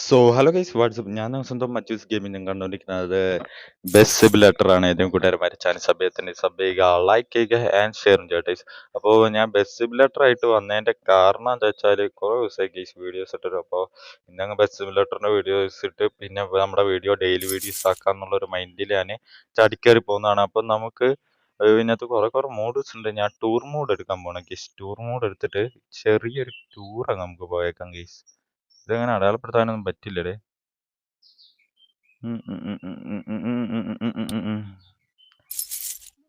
Hello guys WhatsApp ഞാൻ സ്വന്തം മച്ചൂസ് ഗെയിമിനും കണ്ടുകൊണ്ടിരിക്കുന്നത് ബെസ്റ്റ് സിബിലേറ്റർ ആണ്. ഏതെങ്കിലും കൂട്ടുകാരന്മാരെ ചാനൽ സബ് ചെയ്യുക, ലൈക്ക് ചെയ്യുക ആൻഡ് ഷെയറും ചെയ്യട്ടെ. അപ്പോൾ ഞാൻ ബെസ്റ്റ് സിബിലേറ്റർ ആയിട്ട് വന്നതിന്റെ കാരണം എന്താ വെച്ചാൽ കുറേ ദിവസമായി ഗൈസ് വീഡിയോസ് ഇട്ടിട്ട്. അപ്പോൾ ഇന്നങ്ങ് ബെസ്റ്റ് സിബിലേറ്ററിന്റെ വീഡിയോസ് ഇട്ട് പിന്നെ നമ്മുടെ വീഡിയോ ഡെയിലി വീഡിയോസ് ആക്കാന്നുള്ളൊരു മൈൻഡിൽ ഞാൻ ചടിക്കേറി പോകുന്നതാണ്. അപ്പം നമുക്ക് ഇതിനകത്ത് കുറെ മോഡ്സ് ഉണ്ട്. ഞാൻ ടൂർ മോഡ് എടുക്കാൻ പോകണം ഗൈസ്. ടൂർ മോഡ് എടുത്തിട്ട് ചെറിയൊരു ടൂറാണ് നമുക്ക് പോയേക്കാം ഗൈസ്. ഇതെങ്ങനെ അടയാളപ്പെടുത്താനൊന്നും പറ്റില്ലടേ.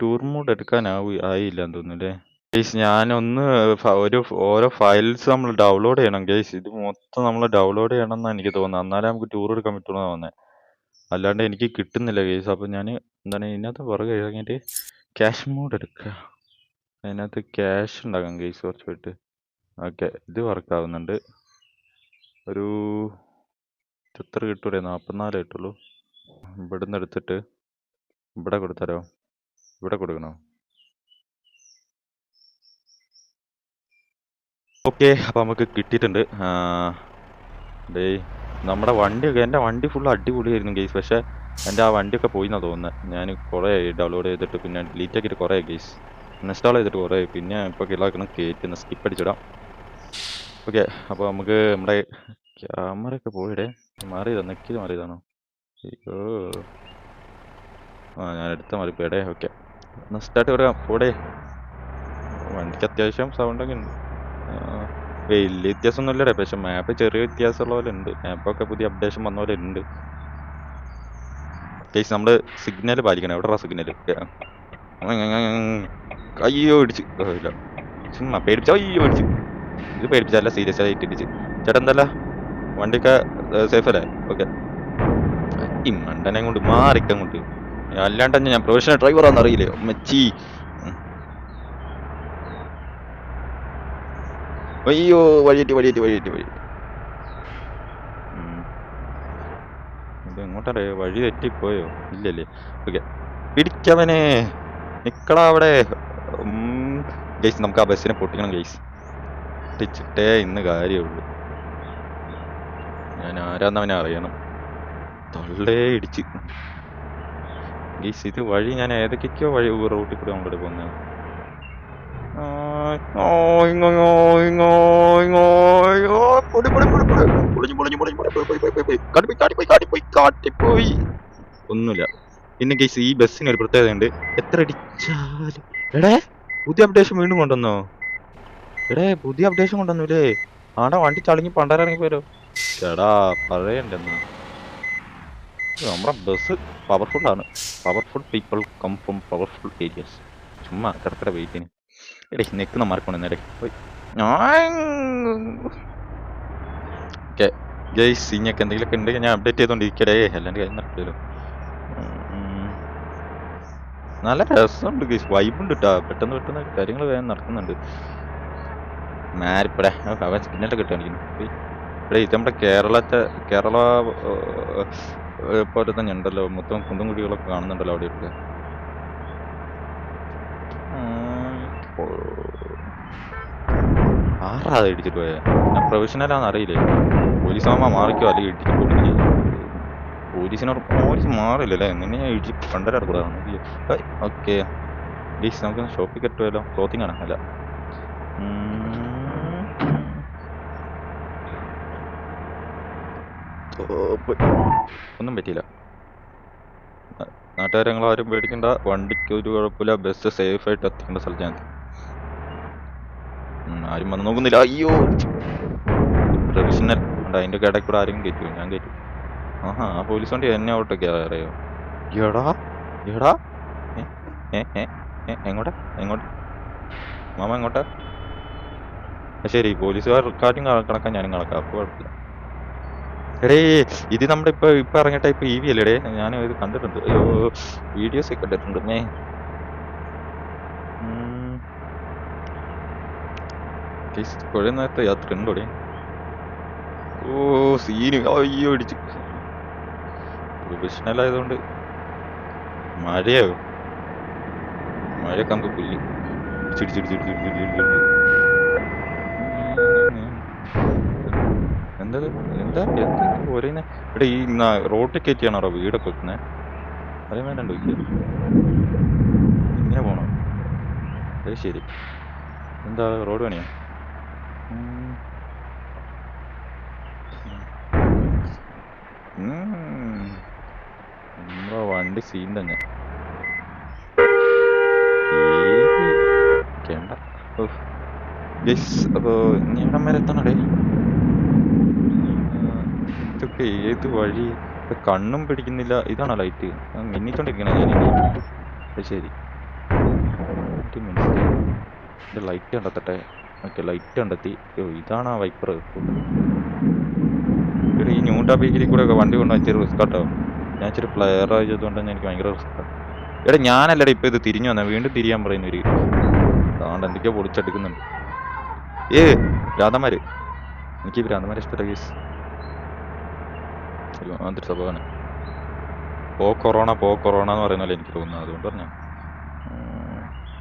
ടൂർ മോഡ് എടുക്കാൻ ആയില്ല എന്ന് തോന്നുന്നല്ലേ ഗൈസ്. ഞാനൊന്ന് ഓരോ ഫയൽസ് നമ്മൾ ഡൗൺലോഡ് ചെയ്യണം ഗൈസ്. ഇത് മൊത്തം നമ്മൾ ഡൗൺലോഡ് ചെയ്യണം എന്നാണ് എനിക്ക് തോന്നുന്നത്. എന്നാലേ നമുക്ക് ടൂർ എടുക്കാൻ പറ്റുള്ളൂ തോന്നുന്നത്. അല്ലാണ്ട് എനിക്ക് കിട്ടുന്നില്ല ഗൈസ്. അപ്പം ഞാൻ എന്താണ് ഇതിനകത്ത് പുറകെ കഴിഞ്ഞിട്ട് ക്യാഷ് മോഡ് എടുക്കുക. അതിനകത്ത് ക്യാഷ് ഉണ്ടാക്കാം ഗൈസ് കുറച്ച് പോയിട്ട്. ഓക്കെ, ഇത് വർക്കാവുന്നുണ്ട്. ഒരു എത്ര കിട്ടൂടെ? 44 കിട്ടുള്ളൂ. ഇവിടുന്ന് എടുത്തിട്ട് ഇവിടെ കൊടുത്താലോ? ഇവിടെ കൊടുക്കണോ? ഓക്കെ, അപ്പം നമുക്ക് കിട്ടിയിട്ടുണ്ട്. നമ്മുടെ വണ്ടിയൊക്കെ, എൻ്റെ വണ്ടി ഫുൾ അടിപൊളിയായിരുന്നു ഗെയ്സ്. പക്ഷേ എൻ്റെ ആ വണ്ടിയൊക്കെ പോയി എന്നാണ് തോന്നുന്നത്. ഞാൻ കുറേ ഡൗൺലോഡ് ചെയ്തിട്ട് പിന്നെ ഡിലീറ്റ് ആക്കിയിട്ട് കുറേ ഗെയ്സ് ഇൻസ്റ്റാൾ ചെയ്തിട്ട് കുറേ. പിന്നെ ഇപ്പോൾ കിലാക്കണം കയറ്റുന്ന സ്കിപ്പ് അടിച്ചിടാം. ഓക്കെ, അപ്പോൾ നമുക്ക് നമ്മുടെ ക്യാമറയൊക്കെ പോയിടേ. മാറിയതാ, നെക്കിയത് മാറിയതാണോ? അയ്യോ, ഞാൻ എടുത്ത മാറിപ്പോയിടേ. ഓക്കെ, ഒന്ന് സ്റ്റാർട്ട് കൊടുക്കാം. പോടേ. വണ്ടിക്ക് അത്യാവശ്യം സൗണ്ടൊക്കെ ഉണ്ട്. വലിയ വ്യത്യാസമൊന്നും ഇല്ലടേ. പക്ഷെ മാപ്പ് ചെറിയ വ്യത്യാസമുള്ള പോലെ ഉണ്ട്. മാപ്പൊക്കെ പുതിയ അപ്ഡേഷൻ വന്ന പോലെ ഉണ്ട് കേസ്. നമ്മള് സിഗ്നൽ പാലിക്കണം. എവിടെ സിഗ്നൽ? അയ്യോ ഇടിച്ച്. ഇല്ല, ചുമ്മാ പേടിപ്പിച്ച. അയ്യോ ഇടിച്ച്. ഇത് പേടിപ്പിച്ചല്ല, സീരിയസ് ആയിട്ട് ഇടിച്ച്. ചേട്ടാ എന്തല്ല, വണ്ടിയൊക്കെ സേഫ് അല്ലേ? ഓക്കെ, ഈ മണ്ടനെ കൊണ്ട് മാറിക്കാൻ കൊണ്ട്. അല്ലാണ്ട് തന്നെ ഞാൻ പ്രൊഫഷണൽ ഡ്രൈവറാന്ന് അറിയില്ലേ മെച്ചി. അയ്യോ വഴിയേറ്റി. ഇത് എങ്ങോട്ടേ? വഴി തെറ്റിപ്പോയോ? ഇല്ലല്ലേ? ഓക്കെ, പിടിക്കവനെ. നിക്കളാ അവിടെ ഗൈസ്. നമുക്ക് ആ ബസ്സിനെ പൊട്ടിക്കണം ഗൈസ്. പൊട്ടിച്ചിട്ടേ ഇന്ന് കാര്യമുള്ളൂ. ഞാൻ ആരാന്നവനെ അറിയണം. തൊള്ളേ ഇടിച്ച് ഗൈസ്. ഇത് വഴി ഞാൻ ഏതൊക്കെയോ വഴി റൂട്ടിൽ കൂടെ അങ്ങോട്ട് പോകുന്നത്. കാട്ടിപ്പോയി. ഒന്നുമില്ല. പിന്നെ ഗൈസ് ഈ ബസ്സിന് ഒരു പ്രത്യേകത ഉണ്ട്. എത്ര അടിച്ചാലും എടേ പുതിയ അപ്ഡേഷൻ വീണ്ടും കൊണ്ടുവന്നോ? പുതിയ അപ്ഡേഷൻ കൊണ്ടുവന്നൂലേ? ആടാ വണ്ടി ചളിങ്ങി പണ്ടാരിറങ്ങി പോരോ. ചേടാ പറയണ്ടെന്ന്. നമ്മുടെ ബസ് പവർഫുൾ ആണ്. Powerful people come from powerful areas. ചുമ്മാ കിടക്കട വെയിറ്റിന്. നിൽക്കുന്ന മാർക്കൊണ്ടെന്നേ. ഓക്കെ ഗൈസ്, ഇനിയൊക്കെ എന്തെങ്കിലുമൊക്കെ ഉണ്ടെങ്കിൽ ഞാൻ അപ്ഡേറ്റ് ചെയ്തോണ്ടിരിക്കടേ. അല്ലാണ്ട് കാര്യം നടക്കില്ലല്ലോ. നല്ല രസമുണ്ട് ഗൈസ്, വൈബുണ്ട് കേട്ടോ. പെട്ടെന്ന് കാര്യങ്ങൾ വേഗം നടക്കുന്നുണ്ട്. മാരിപ്പടെ അവൻ സിഗ്നലൊക്കെ ഇട്ട് കാണിക്കുന്നു. ഇവിടെ ഇത് നമ്മുടെ കേരള പോലെ തന്നെ ഉണ്ടല്ലോ. മൊത്തം കുണ്ടും കുടികളൊക്കെ കാണുന്നുണ്ടല്ലോ അവിടെ ഒക്കെ. ആറാ ഇടിച്ചിട്ട് പോയാ? ഞാൻ പ്രൊഫഷണലാന്ന് അറിയില്ലേ? പോലീസാകുമ്പോ മാറിക്കോ, അല്ലെങ്കിൽ ഇടിച്ച് പൊടിക്കുക. പോലീസ് മാറില്ലല്ലേ? നിന്നെ ഞാൻ ഇടിച്ച് കണ്ടരാടക്കൂടാ. ഓക്കെ ഗൈസ്, നമുക്ക് ഷോപ്പിൽ കെട്ടുമല്ലോ. ക്ലോത്തിങ് ആണ് അല്ല. ഒന്നും പറ്റിയില്ല. നാട്ടുകാരെ ഞങ്ങൾ ആരും പേടിക്കണ്ട. വണ്ടിക്ക് ഒരു കുഴപ്പമില്ല. ബസ് സേഫ് ആയിട്ട് എത്തിക്കേണ്ട സ്ഥലത്ത് ഞാൻ ആരും വന്ന് നോക്കുന്നില്ല. അയ്യോ പ്രൊഫഷണൽ ഉണ്ട്. അതിന്റെ ഇടയിൽ കൂടെ ആരെങ്കിലും കയറ്റുമോ? ഞാൻ കയറ്റും. ആഹാ, ആ പോലീസ് വണ്ടി എന്നെ ഔട്ടൊക്കെ അറിയോ? എടാ എങ്ങോട്ടാ മാമ? എങ്ങോട്ടാ? ശരി, പോലീസുകാർക്കാരും കണക്കാൻ ഞാനും കണക്കാം. അപ്പോൾ കുഴപ്പമില്ല. ഇത് നമ്മുടെ ഇപ്പൊ ഇറങ്ങിയ ടൈപ്പ് EV അല്ലേടേ? ഞാൻ ഇത് കണ്ടിട്ടുണ്ട്. അയ്യോ, വീഡിയോസ് ഒക്കെ കണ്ടിട്ടുണ്ട്. കുഴ നേരത്തെ യാത്ര ഉണ്ടോടെ? ഓ സീന്. അയ്യോ ഇടിച്ച്. പ്രൊഫഷണൽ ആയതുകൊണ്ട് മഴയൊക്കെ നമുക്ക് പുല്ലി എന്താ എന്താ എന്താ ഒരേ ഇവിടെ ഈ റോട്ടിൽ കയറ്റിയാണോ വീടൊക്കെ വെക്കുന്നത്? അതേ വേണ്ട ചോദിക്കുക. ഇങ്ങനെ പോണോ? അത് ശരി. എന്താ റോഡ് പണിയാ? നമ്മളെ വണ്ടി സീൻ തന്നെ. കേണ്ട. അപ്പോ ഞങ്ങളുടെ മേലെ എത്തണടേ. ഇതൊക്കെ ഏത് വഴി? കണ്ണും പിടിക്കുന്നില്ല. ഇതാണോ ലൈറ്റ്? മിന്നിച്ചോണ്ടിരിക്കണ ഞാനിനി. ശരി, മനസ്സിലായി. ലൈറ്റ് കണ്ടെത്തട്ടെ. ഓക്കെ, ലൈറ്റ് കണ്ടെത്തി. ഇതാണ് ആ വൈപ്പർ. ഇവിടെ ഈ ന്യൂ ടോപ്പിക്കിൽ കൂടെ ഒക്കെ വണ്ടി കൊണ്ടുപോകാൻ ഇച്ചിരി റിസ്ക് കേട്ടോ. ഞാൻ ഇച്ചിരി പ്ലെയർ ആയതുകൊണ്ട് തന്നെ എനിക്ക് ഭയങ്കര റിസ്ക്. എടാ ഞാനല്ലടാ ഇപ്പൊ ഇത് തിരിഞ്ഞു വന്നേ, വീണ്ടും തിരിയാൻ പറയുന്നവര്. അതുകൊണ്ട് എന്തൊക്കെയോ പൊളിച്ചെടുക്കുന്നുണ്ട്. ഭ്രാന്തന്മാര്. എനിക്ക് ഭ്രാന്തന്മാരെ ഇഷ്ടപ്പെട്ട കേസ്. അതൊരു സംഭവമാണ്. പോ കൊറോണ എന്ന് പറയുന്നല്ലേ എനിക്ക് തോന്നുന്നത്. അതുകൊണ്ട് പറഞ്ഞ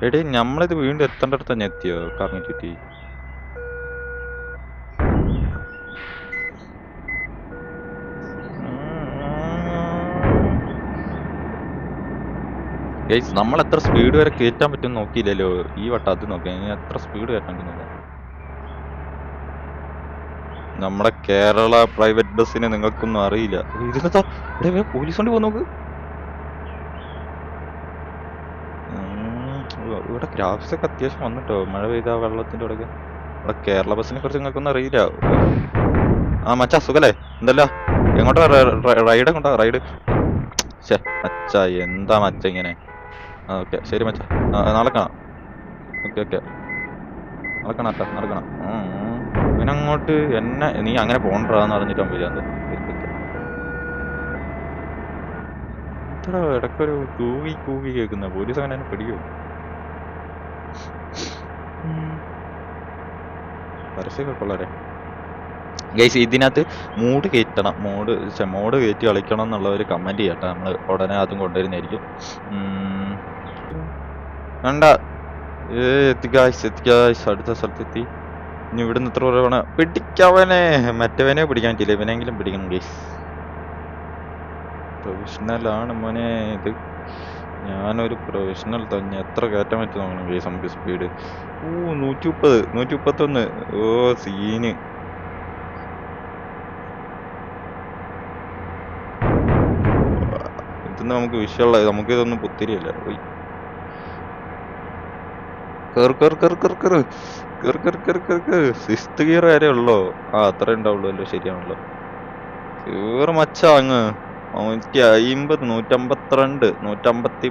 എടേ നമ്മളിത് വീണ്ടും എത്തേണ്ട തന്നെ എത്തിയോ? കറങ്ങി ചുറ്റി. ഗൈസ്, നമ്മൾ എത്ര സ്പീഡ് വരെ കയറ്റാൻ പറ്റും നോക്കിയില്ലല്ലോ ഈ വട്ടം. അത് നോക്കാം, ഇനി എത്ര സ്പീഡ് കയറ്റാൻ പറ്റുന്നില്ല. നമ്മുടെ കേരള പ്രൈവറ്റ് ബസ്സിന് നിങ്ങൾക്കൊന്നും അറിയില്ല. ഇതിനെന്താ ഇവിടെ പോലീസ് വണ്ടി പോകുന്ന നോക്ക്. ഇവിടെ ഗ്രാഫിക്സ് ഒക്കെ അത്യാവശ്യം വന്നിട്ടോ. മഴ പെയ്ത വെള്ളത്തിന്റെ ഇടയ്ക്ക്. ഇവിടെ കേരള ബസ്സിനെ കുറിച്ച് നിങ്ങൾക്കൊന്നും അറിയില്ല. ആ മച്ചാ സുഖല്ലേ? എന്തല്ല എങ്ങോട്ടാ റൈഡ്? എങ്ങോട്ടാ റൈഡ്? ശേ മച്ച, എന്താ മച്ച ഇങ്ങനെ? ഓക്കെ ശരി മച്ച, നാളെ കാണാം. ഓക്കെ നാളെ കാണാം കേട്ടോ, നാളെ കാണാം. അങ്ങോട്ട് എന്നെ നീ അങ്ങനെ പോണ്ടാന്ന് പറഞ്ഞിട്ടാ വരാൻ. ഇത്ര ഇടയ്ക്കൊരു കൂവി കേൾക്കുന്ന പോലീസ് അങ്ങനെ എന്നെ പിടിക്കോ? പരസ്യമൊക്കെ കൊള്ളാരെ. ഗൈസ്, ഇതിനകത്ത് മൂഡ് കയറ്റണം, മോഡ് കയറ്റി കളിക്കണം എന്നുള്ള ഒരു കമന്റ് ചെയ്യട്ടെ. നമ്മൾ ഉടനെ അതും കൊണ്ടുവരുന്നതായിരിക്കും. വേണ്ട, എത്തിക്കാശ് അടുത്ത സ്ഥലത്തെത്തി. ഇനി ഇവിടുന്ന് ഇത്ര തവണ പിടിക്കവനെ, മറ്റവനെ പിടിക്കാൻ പറ്റില്ല, ഇവനെങ്കിലും പിടിക്കണം ഗൈസ്. പ്രൊഫഷണലാണ് മോനെ ഇത്. ഞാനൊരു പ്രൊഫഷണൽ തന്നെ. എത്ര കയറ്റാൻ പറ്റും നോക്കണം ഗൈസ് നമുക്ക് സ്പീഡ്. 130, 131. സീന്. ഇതൊന്നും നമുക്ക് വിഷയമുള്ള, നമുക്ക് ഇതൊന്നും പുത്തിരിയല്ല. പോയി സിക്സ്ത് ഗിയർ വരെ ഉള്ളോ? അത്ര ഉണ്ടാവുള്ളൂ അല്ലോ. ശരിയാണല്ലോ. കേറ് മച്ച അങ്ങ്. 150, 152, 153,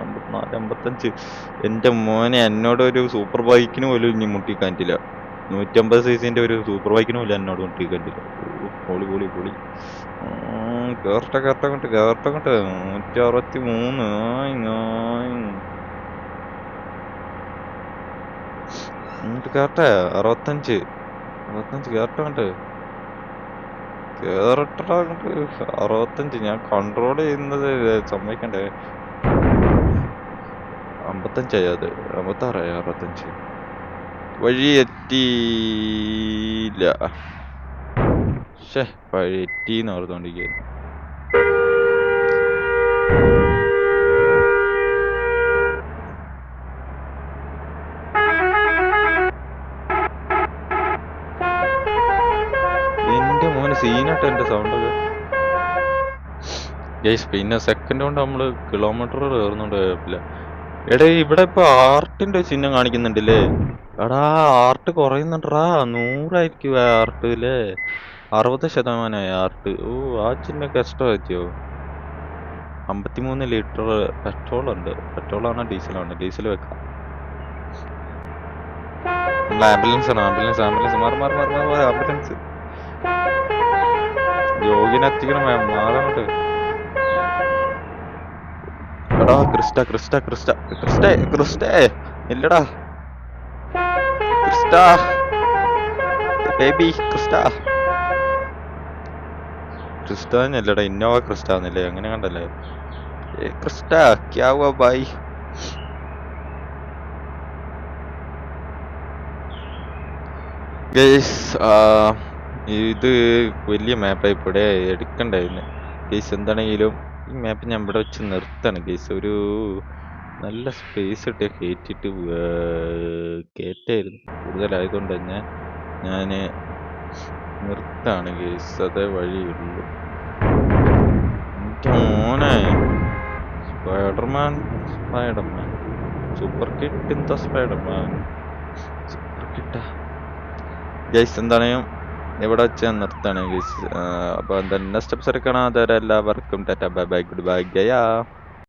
54, 55. എന്റെ മോനെ, എന്നോട് ഒരു സൂപ്പർ ബൈക്കിന് പോലും ഇനി മുട്ടിക്കാനില്ല. 150cc ഒരു സൂപ്പർ ബൈക്കിന് പോലും എന്നോട് മുട്ടിക്കാനില്ല. പൊളി. കേറട്ടെ കൊണ്ട് 163. കേറട്ടെ 65 കേറട്ടെ കേറട്ട 65. ഞാൻ കൺട്രോൾ ചെയ്യുന്നത് സമ്മതിക്കണ്ടേ. 55 അത് 56, 65. വഴി എത്തിയില്ല. വഴി എത്തിന്ന് ഓർത്തോണ്ടിരിക്കുന്നു. സീനായിട്ട് എന്റെ സൗണ്ട് ഗൈസ്. പിന്നെ സെക്കൻഡ് കൊണ്ട് നമ്മള് കിലോമീറ്റർ കയറുന്നുണ്ട് കുഴപ്പമില്ല. എടേ ഇവിടെ ഇപ്പൊ ആർട്ടിന്റെ ചിഹ്നം കാണിക്കുന്നുണ്ടല്ലേ? എടാ ആർട്ട് കുറയുന്നുണ്ടാ. 100 ആർട്ട് അല്ലേ? 60% ആർട്ട്. ആ ചിഹ്നൊക്കെ എക്സ്ട്രാ എത്തിയോ? 53 ലിറ്റർ പെട്രോൾ ഉണ്ട്. പെട്രോളാണോ ഡീസലാണോ? ഡീസൽ വെക്കാം. ആംബുലൻസ് ആണ്. ആംബുലൻസ് മാറി ആംബുലൻസ്. യോഗിനെ എത്തിക്കണം, മാറങ്ങോട്ട്. എടാ ക്രിസ്റ്റ ഇല്ലടാ. ക്രിസ്റ്റല്ലടാ, ഇന്നോവ ക്രിസ്റ്റല്ലേ? അങ്ങനെ കണ്ടല്ലേ? ക്രിസ്റ്റ ക്യാ ഹുവാ ഭായ്? ഗൈസ്, ഇത് വലിയ മാപ്പായി ഇവിടെ എടുക്കണ്ടായിരുന്നു ഗെയ്സ്. എന്താണെങ്കിലും ഈ മാപ്പ് ഞാൻ ഇവിടെ വെച്ച് നിർത്താണ് ഗെയ്സ്. ഒരു നല്ല സ്പേസ് ഇട്ട് കയറ്റിയിട്ട് കയറ്റായിരുന്നു കൂടുതലായതുകൊണ്ട് തന്നെ ഞാൻ നിർത്താണ് ഗെയ്സ്. അതേ വഴിയുള്ളൂ. എൻ്റെ മോനെ സ്പൈഡർമാൻ സൂപ്പർ കിട്ട് എന്താ സ്പൈഡർമാൻ സൂപ്പർ കിട്ടാ ഗൈസ്. എന്താണെങ്കിലും ഇവിടെ വെച്ച് ഞാൻ നിർത്താണ് ഗൈസ്. അപ്പോൾ എന്താ നെക്സ്റ്റ് എപ്പിസോഡ് കാണാം. അതുവരെ എല്ലാവർക്കും tata bye bye good bye Gaya.